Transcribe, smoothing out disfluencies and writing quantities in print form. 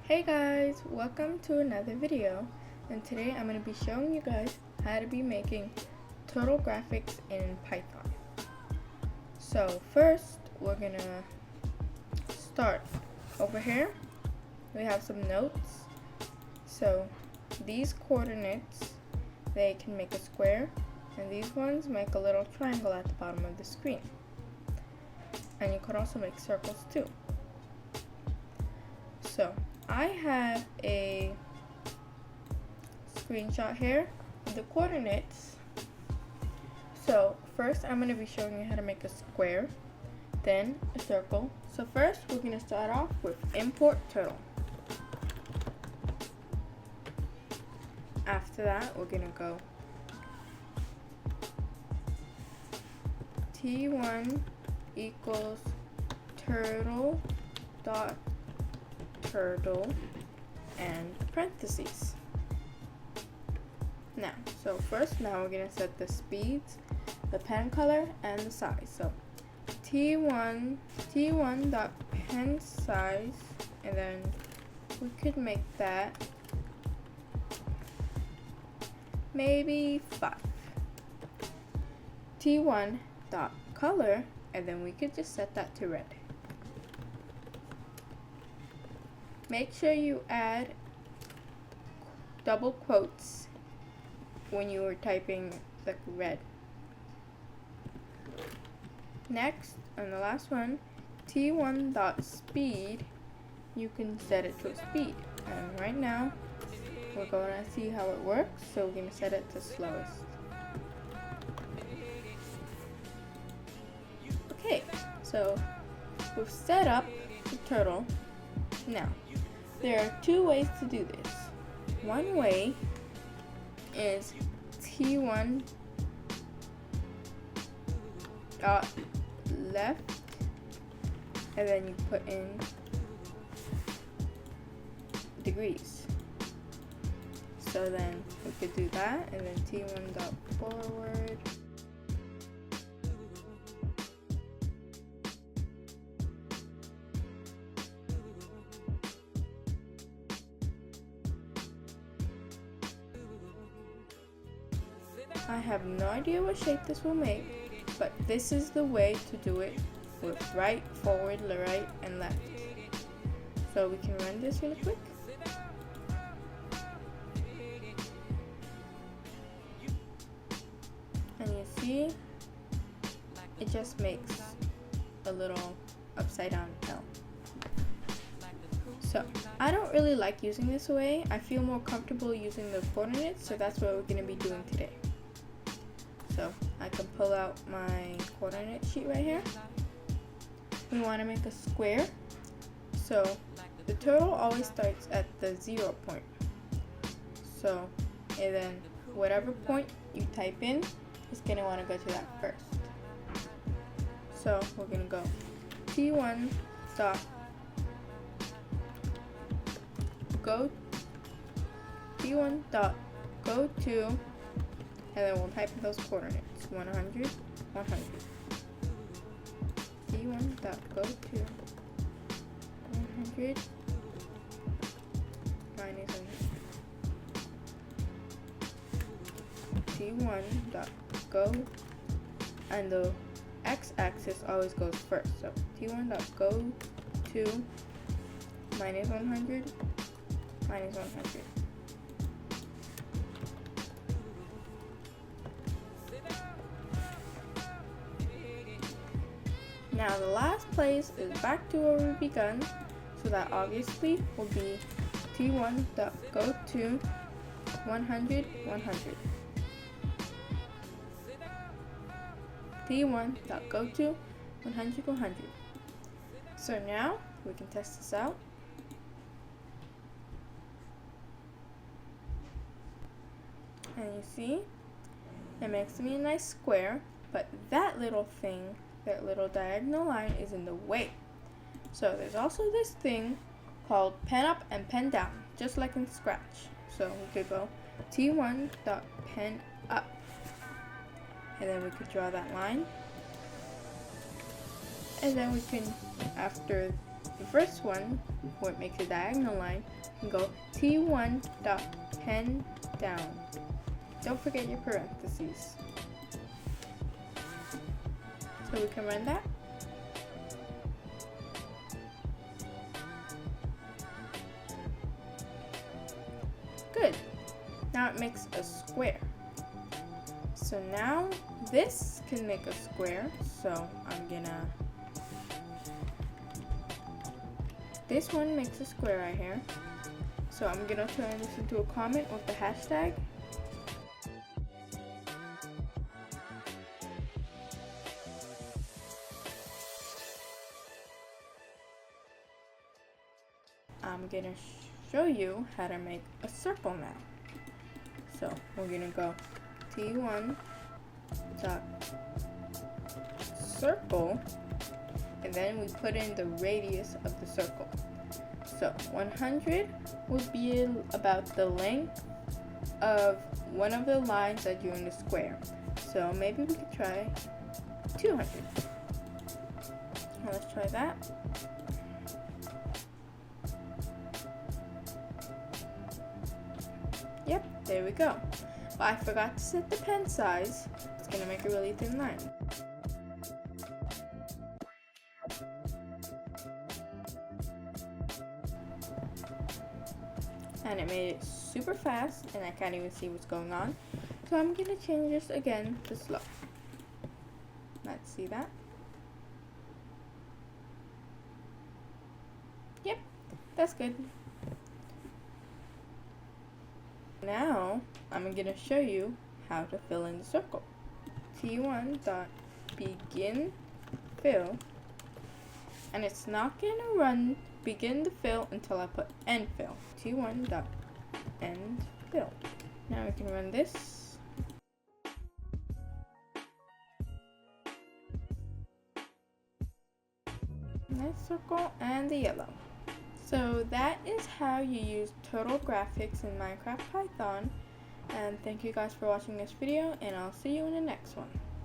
Hey guys, welcome to another video, and today I'm going to be showing you guys how to be making turtle graphics in Python. So first we're going to start over here. We have some notes. So these coordinates, they can make a square, and these ones make a little triangle at the bottom of the screen. And you could also make circles too. So I have a screenshot here of the coordinates. So first I'm going to be showing you how to make a square, then a circle. So first we're going to start off with import turtle. After that we're going to go t1 equals turtle dot turtle and parentheses. Now we're going to set the speeds, the pen color, and the size. So t1 dot pen size, and then we could make that maybe 5. t1 dot color, and then we could just set that to red. Make sure you add double quotes when you are typing the red. Next, on the last one, t1 dot speed, you can set it to a speed. And right now, we're going to see how it works, so we're going to set it to slowest. Okay, so we've set up the turtle. Now, there are two ways to do this. One way is t1 dot left, and then you put in degrees. So then we could do that, and then t1 dot forward. I have no idea what shape this will make, but this is the way to do it with right, forward, right, and left. So we can run this really quick. And you see, it just makes a little upside down L. So I don't really like using this way. I feel more comfortable using the coordinates, so that's what we're going to be doing today. So I can pull out my coordinate sheet right here. We want to make a square. So the turtle always starts at the 0 point. So, and then whatever point you type in is going to want to go to that first. So we're going to go t1 dot go t1 dot go to, and then we'll type in those coordinates, 100, 100. t1 dot go to 100 minus 100. t1 dot go, and the x-axis always goes first. So t1 dot go to minus 100 minus 100. Now the last place is back to where we begun, so that obviously will be t1 dot go to 100, 100. t1 dot go to 100, 100. So now we can test this out. And you see, it makes me a nice square, but that little thing, that little diagonal line, is in the way. So there's also this thing called pen up and pen down, just like in Scratch. So we could go t1 dot pen up, and then we could draw that line, and then we can, after the first one, where it makes a diagonal line, and go T1 dot pen down. Don't forget your parentheses. So we can run that. Good. Now it makes a square. So now this can make a square. So this one makes a square right here. So I'm gonna turn this into a comment with the hashtag. I'm gonna show you how to make a circle now. So we're gonna go T1 dot circle, and then we put in the radius of the circle. So 100 would be about the length of one of the lines that you're in the square. So maybe we could try 200. Now let's try that. Yep, there we go. But I forgot to set the pen size. It's gonna make a really thin line. And it made it super fast, and I can't even see what's going on. So I'm gonna change this again to slow. Let's see that. Yep, that's good. Now I'm gonna show you how to fill in the circle. T1 dot begin fill, and it's not gonna begin the fill until I put end fill. T1 dot end fill. Now we can run this. Nice circle and the yellow. So that is how you use turtle graphics in Minecraft Python. And thank you guys for watching this video, and I'll see you in the next one.